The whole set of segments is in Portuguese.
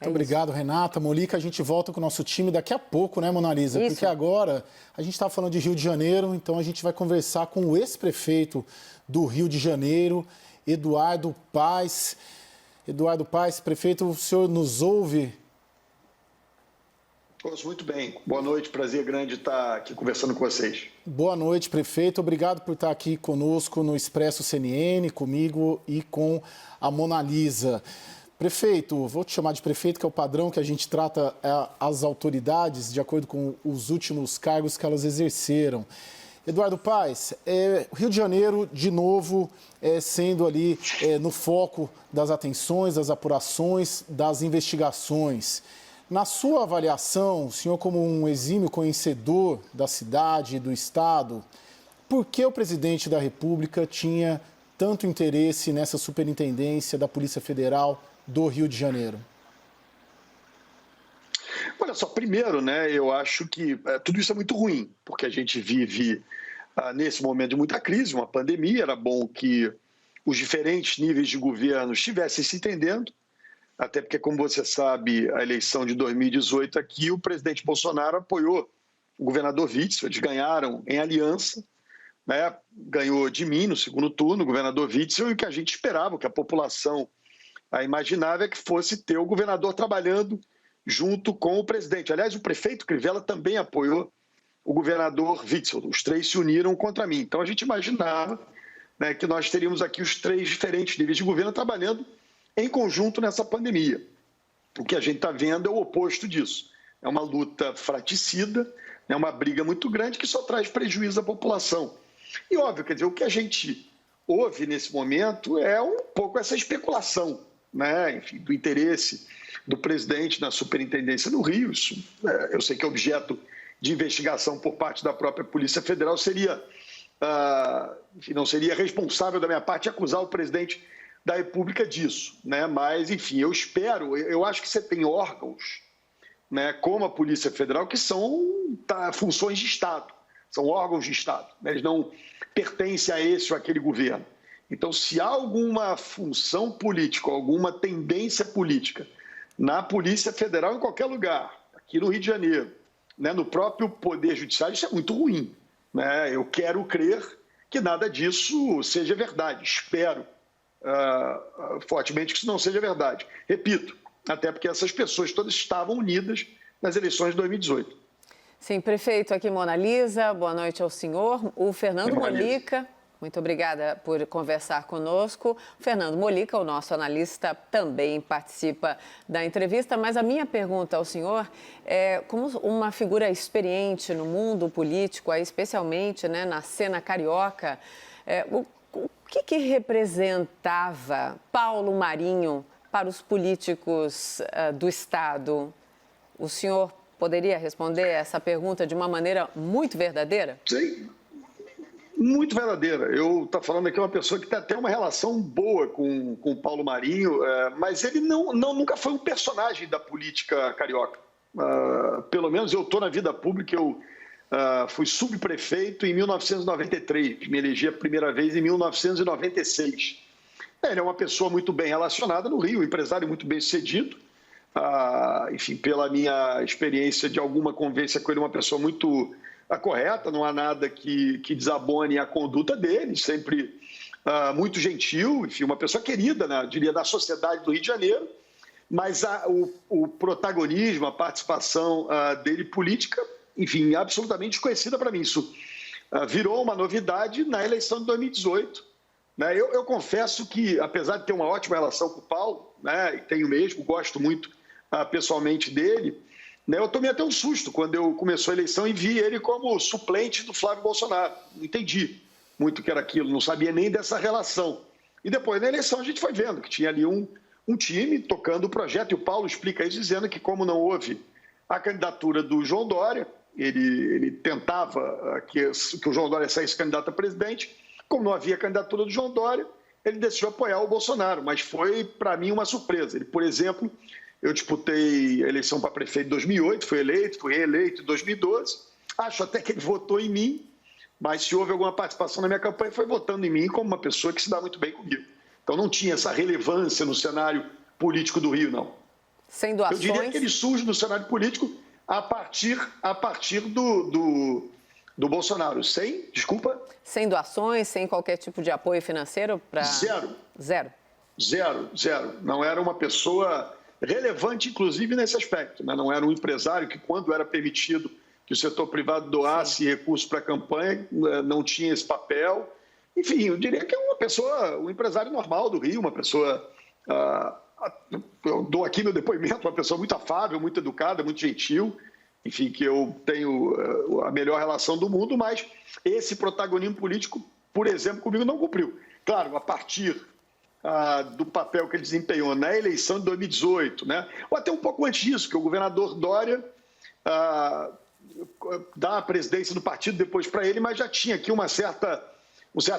Muito obrigado, Renata. Molica, a gente volta com o nosso time daqui a pouco, né, Mona Lisa? Isso. Porque agora a gente está falando de Rio de Janeiro, então a gente vai conversar com o ex-prefeito do Rio de Janeiro, Eduardo Paes. Eduardo Paes, prefeito, o senhor nos ouve? Ouço muito bem. Boa noite, prazer grande estar aqui conversando com vocês. Boa noite, prefeito. Obrigado por estar aqui conosco no Expresso CNN, comigo e com a Mona Lisa. Prefeito, vou te chamar de prefeito, que é o padrão que a gente trata as autoridades de acordo com os últimos cargos que elas exerceram. Eduardo Paes, o Rio de Janeiro, de novo, sendo ali no foco das atenções, das apurações, das investigações. Na sua avaliação, o senhor como um exímio conhecedor da cidade e do estado, por que o presidente da República tinha tanto interesse nessa superintendência da Polícia Federal do Rio de Janeiro? Olha só, primeiro, né, eu acho que tudo isso é muito ruim, porque a gente vive nesse momento de muita crise, uma pandemia. Era bom que os diferentes níveis de governo estivessem se entendendo, até porque, como você sabe, a eleição de 2018 aqui, o presidente Bolsonaro apoiou o governador Witzel, eles ganharam em aliança, né, ganhou de mim no segundo turno, o governador Witzel, e o que a gente esperava, o que a população imaginava é que fosse ter o governador trabalhando junto com o presidente. Aliás, o prefeito Crivella também apoiou o governador Witzel. Os três se uniram contra mim. Então, a gente imaginava, né, que nós teríamos aqui os três diferentes níveis de governo trabalhando em conjunto nessa pandemia. O que a gente está vendo é o oposto disso. É uma luta fraticida, é uma briga muito grande que só traz prejuízo à população. E, óbvio, quer dizer, o que a gente ouve nesse momento é um pouco essa especulação, né, enfim, do interesse do presidente na superintendência do Rio. Isso, eu sei que é objeto de investigação por parte da própria Polícia Federal. Enfim, não seria responsável da minha parte acusar o presidente da República disso, né? Mas, enfim, eu acho que você tem órgãos, né, como a Polícia Federal, que são funções de Estado, são órgãos de Estado, né? Eles não pertencem a esse ou aquele governo. Então, se há alguma função política, alguma tendência política na Polícia Federal, em qualquer lugar, aqui no Rio de Janeiro, né, no próprio Poder Judiciário, isso é muito ruim, né? Eu quero crer que nada disso seja verdade. Espero fortemente que isso não seja verdade. Repito, até porque essas pessoas todas estavam unidas nas eleições de 2018. Sim, prefeito, aqui Mona Lisa, boa noite ao senhor. O Fernando Molica, muito obrigada por conversar conosco. O Fernando Molica, o nosso analista, também participa da entrevista, mas a minha pergunta ao senhor é, como uma figura experiente no mundo político, especialmente, né, na cena carioca, o que representava Paulo Marinho para os políticos do Estado? O senhor poderia responder essa pergunta de uma maneira muito verdadeira? Sim, muito verdadeira. Eu estou falando aqui uma pessoa que tem até uma relação boa com o Paulo Marinho, mas ele nunca foi um personagem da política carioca. Pelo menos eu estou na vida pública, eu fui subprefeito em 1993, me elegi a primeira vez em 1996. Ele é uma pessoa muito bem relacionada no Rio, um empresário muito bem sucedido. Enfim, pela minha experiência de alguma convivência com ele, uma pessoa muito correta, não há nada que desabone a conduta dele, sempre muito gentil, enfim, uma pessoa querida, né, diria, da sociedade do Rio de Janeiro, mas o protagonismo, a participação dele política, enfim, absolutamente desconhecida para mim. Isso virou uma novidade na eleição de 2018. Né? Eu confesso que, apesar de ter uma ótima relação com o Paulo, né, e tenho mesmo, gosto muito pessoalmente dele, né, eu tomei até um susto quando começou a eleição e vi ele como suplente do Flávio Bolsonaro. Não entendi muito o que era aquilo, não sabia nem dessa relação. E depois, na eleição, a gente foi vendo que tinha ali um time tocando o projeto, e o Paulo explica isso dizendo que, como não houve a candidatura do João Dória, ele tentava que o João Dória saísse candidato a presidente. Como não havia candidatura do João Dória, ele decidiu apoiar o Bolsonaro, mas foi, para mim, uma surpresa. Ele, por exemplo, eu disputei a eleição para prefeito em 2008, fui reeleito em 2012. Acho até que ele votou em mim, mas se houve alguma participação na minha campanha, foi votando em mim como uma pessoa que se dá muito bem comigo. Então não tinha essa relevância no cenário político do Rio, não. Sem doações? Eu diria que ele surge no cenário político a partir do Bolsonaro. Desculpa? Sem doações, sem qualquer tipo de apoio financeiro para... Zero. Não era uma pessoa relevante, inclusive, nesse aspecto. Né? Não era um empresário que, quando era permitido que o setor privado doasse recursos para a campanha, não tinha esse papel. Enfim, eu diria que é um empresário normal do Rio, uma pessoa... eu dou aqui meu depoimento, uma pessoa muito afável, muito educada, muito gentil, enfim, que eu tenho a melhor relação do mundo, mas esse protagonismo político, por exemplo, comigo não cumpriu. Claro, a partir do papel que ele desempenhou na eleição de 2018, né? Ou até um pouco antes disso, que o governador Dória dá a presidência do partido depois para ele, mas já tinha aqui um certo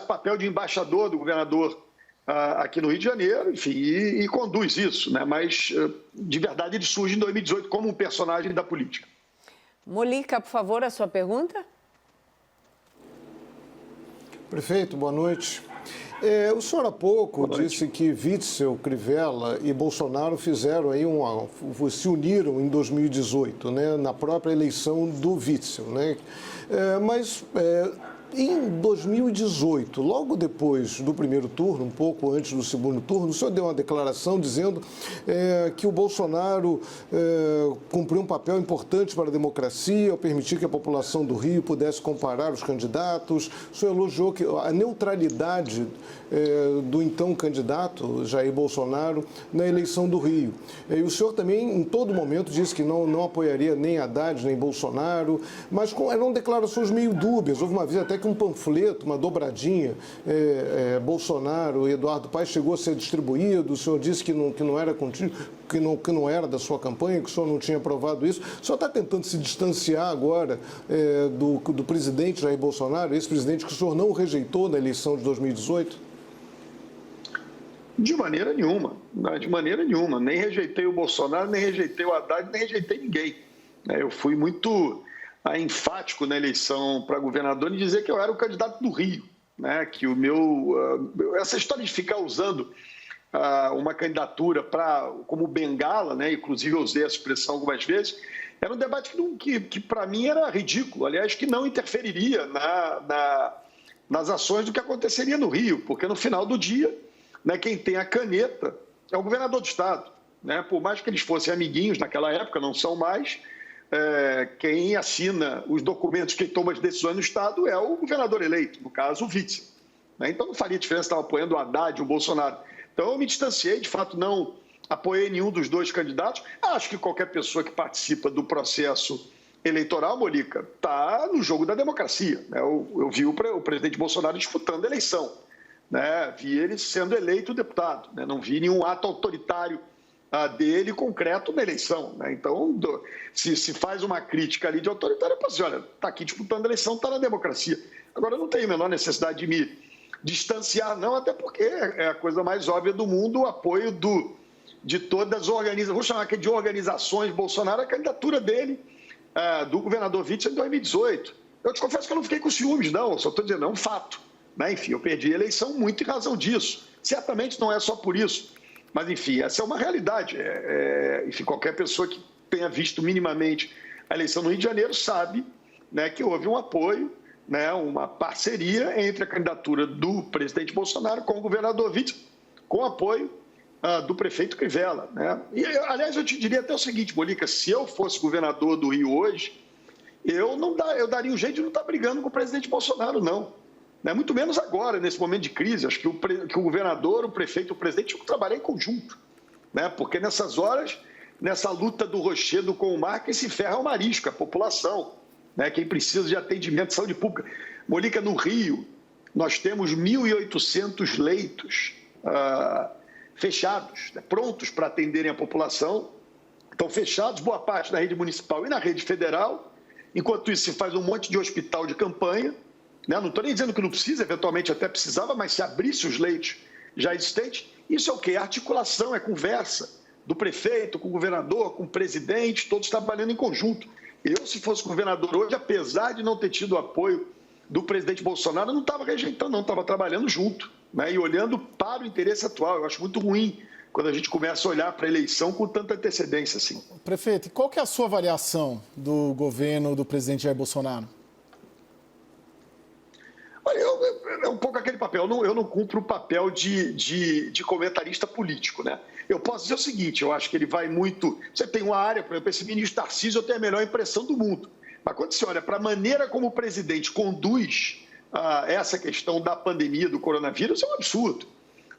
papel de embaixador do governador aqui no Rio de Janeiro, enfim, e conduz isso, né? Mas, de verdade, ele surge em 2018 como um personagem da política. Molica, por favor, a sua pergunta. Prefeito, boa noite. O senhor há pouco disse que Witzel, Crivella e Bolsonaro fizeram aí se uniram em 2018, né, na própria eleição do Witzel, né? Em 2018, logo depois do primeiro turno, um pouco antes do segundo turno, o senhor deu uma declaração dizendo que o Bolsonaro cumpriu um papel importante para a democracia ao permitir que a população do Rio pudesse comparar os candidatos. O senhor elogiou a neutralidade do então candidato Jair Bolsonaro na eleição do Rio. E o senhor também, em todo momento, disse que não apoiaria nem Haddad nem Bolsonaro, mas eram declarações meio dúbias. Houve uma vez até que um panfleto, uma dobradinha, Bolsonaro e Eduardo Paes chegou a ser distribuído. O senhor disse que não era contigo, que não era da sua campanha, que o senhor não tinha aprovado isso. O senhor está tentando se distanciar agora do presidente Jair Bolsonaro, esse presidente que o senhor não rejeitou na eleição de 2018? De maneira nenhuma, nem rejeitei o Bolsonaro, nem rejeitei o Haddad, nem rejeitei ninguém. Eu fui muito enfático na eleição para governador em dizer que eu era o candidato do Rio, né? Que essa história de ficar usando uma candidatura como bengala, né? Inclusive eu usei essa expressão algumas vezes, era um debate que para mim era ridículo, aliás, que não interferiria nas ações do que aconteceria no Rio, porque no final do dia, né, quem tem a caneta é o governador do Estado. Né? Por mais que eles fossem amiguinhos naquela época, não são mais, quem assina os documentos, quem toma as decisões no Estado é o governador eleito, no caso o Witzel. Né? Então não faria diferença estar apoiando o Haddad ou o Bolsonaro. Então eu me distanciei, de fato não apoiei nenhum dos dois candidatos. Acho que qualquer pessoa que participa do processo eleitoral, Molica, está no jogo da democracia. Né? Eu vi o presidente Bolsonaro disputando a eleição. Né? Vi ele sendo eleito deputado, né? Não vi nenhum ato autoritário dele concreto na eleição. Né? Então, se faz uma crítica ali de autoritário, eu posso dizer, olha, está aqui disputando a eleição, está na democracia. Agora, eu não tenho a menor necessidade de me distanciar, não, até porque é a coisa mais óbvia do mundo o apoio de todas as organizações, vou chamar aqui de organizações Bolsonaro, a candidatura dele, do governador Witzel em 2018. Eu te confesso que eu não fiquei com ciúmes, não, só estou dizendo, é um fato. Né? Enfim, eu perdi a eleição muito em razão disso. Certamente não é só por isso, mas, enfim, essa é uma realidade. Enfim, qualquer pessoa que tenha visto minimamente a eleição no Rio de Janeiro sabe, né, que houve um apoio, né, uma parceria entre a candidatura do presidente Bolsonaro com o governador Witzel, com apoio do prefeito Crivella. Né? E, aliás, eu te diria até o seguinte, Molica, se eu fosse governador do Rio hoje, eu daria um jeito de não estar brigando com o presidente Bolsonaro, não. Muito menos agora, nesse momento de crise. Acho que o governador, o prefeito, o presidente tinham que trabalhar em conjunto. Né? Porque nessas horas, nessa luta do rochedo com o mar, quem se ferra é o marisco, a população. Né? Quem precisa de atendimento de saúde pública. Molica, no Rio, nós temos 1.800 leitos fechados, né? Prontos para atenderem a população. Estão fechados, boa parte na rede municipal e na rede federal. Enquanto isso, se faz um monte de hospital de campanha. Não estou nem dizendo que não precisa, eventualmente até precisava, mas se abrisse os leitos já existentes, isso é o quê? É articulação, é conversa do prefeito com o governador, com o presidente, todos trabalhando em conjunto. Eu, se fosse governador hoje, apesar de não ter tido o apoio do presidente Bolsonaro, não estava rejeitando, não, estava trabalhando junto, né? E olhando para o interesse atual. Eu acho muito ruim quando a gente começa a olhar para a eleição com tanta antecedência assim. Prefeito, qual que é a sua avaliação do governo do presidente Jair Bolsonaro? Olha, é um pouco aquele papel. Eu não cumpro o papel de comentarista político, né? Eu posso dizer o seguinte, eu acho que ele vai muito... Você tem uma área, por exemplo, esse ministro Tarcísio, eu tenho a melhor impressão do mundo. Mas quando você olha para a maneira como o presidente conduz essa questão da pandemia, do coronavírus, é um absurdo.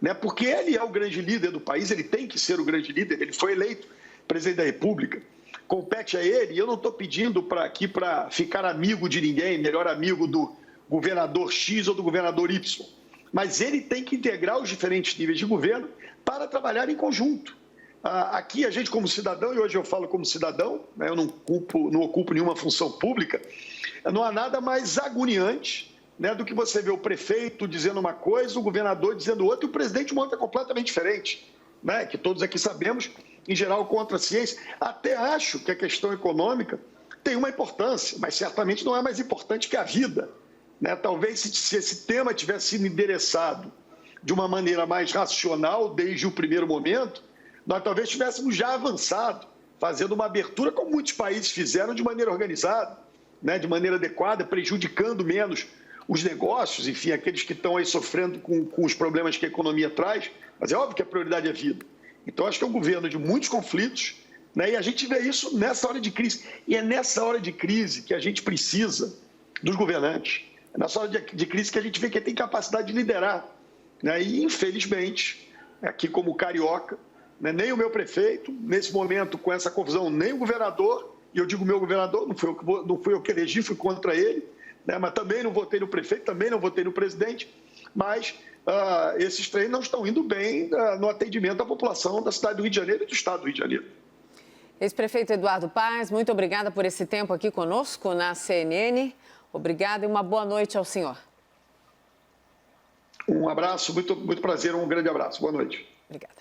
Né? Porque ele é o grande líder do país, ele tem que ser o grande líder, ele foi eleito presidente da República, compete a ele, e eu não estou pedindo aqui para ficar amigo de ninguém, melhor amigo do governador X ou do governador Y, mas ele tem que integrar os diferentes níveis de governo para trabalhar em conjunto. Aqui a gente como cidadão, e hoje eu falo como cidadão, né, eu não ocupo nenhuma função pública, não há nada mais agoniante, né, do que você ver o prefeito dizendo uma coisa, o governador dizendo outra e o presidente uma outra completamente diferente, né, que todos aqui sabemos, em geral, contra a ciência. Até acho que a questão econômica tem uma importância, mas certamente não é mais importante que a vida. Né? Talvez se esse tema tivesse sido endereçado de uma maneira mais racional desde o primeiro momento, nós talvez tivéssemos já avançado, fazendo uma abertura como muitos países fizeram de maneira organizada, né? De maneira adequada, prejudicando menos os negócios, enfim, aqueles que estão aí sofrendo com os problemas que a economia traz, mas é óbvio que a prioridade é a vida. Então, acho que é um governo de muitos conflitos, né? E a gente vê isso nessa hora de crise. E é nessa hora de crise que a gente precisa dos governantes. É nessa hora de crise que a gente vê que tem capacidade de liderar. Né? E, infelizmente, aqui como carioca, né? Nem o meu prefeito, nesse momento, com essa confusão, nem o governador, e eu digo meu governador, não fui eu que elegi, fui contra ele, né? Mas também não votei no prefeito, também não votei no presidente, mas esses três não estão indo bem no atendimento à população da cidade do Rio de Janeiro e do estado do Rio de Janeiro. Ex-prefeito Eduardo Paes, muito obrigada por esse tempo aqui conosco na CNN. Obrigada e uma boa noite ao senhor. Um abraço, muito prazer, um grande abraço. Boa noite. Obrigada.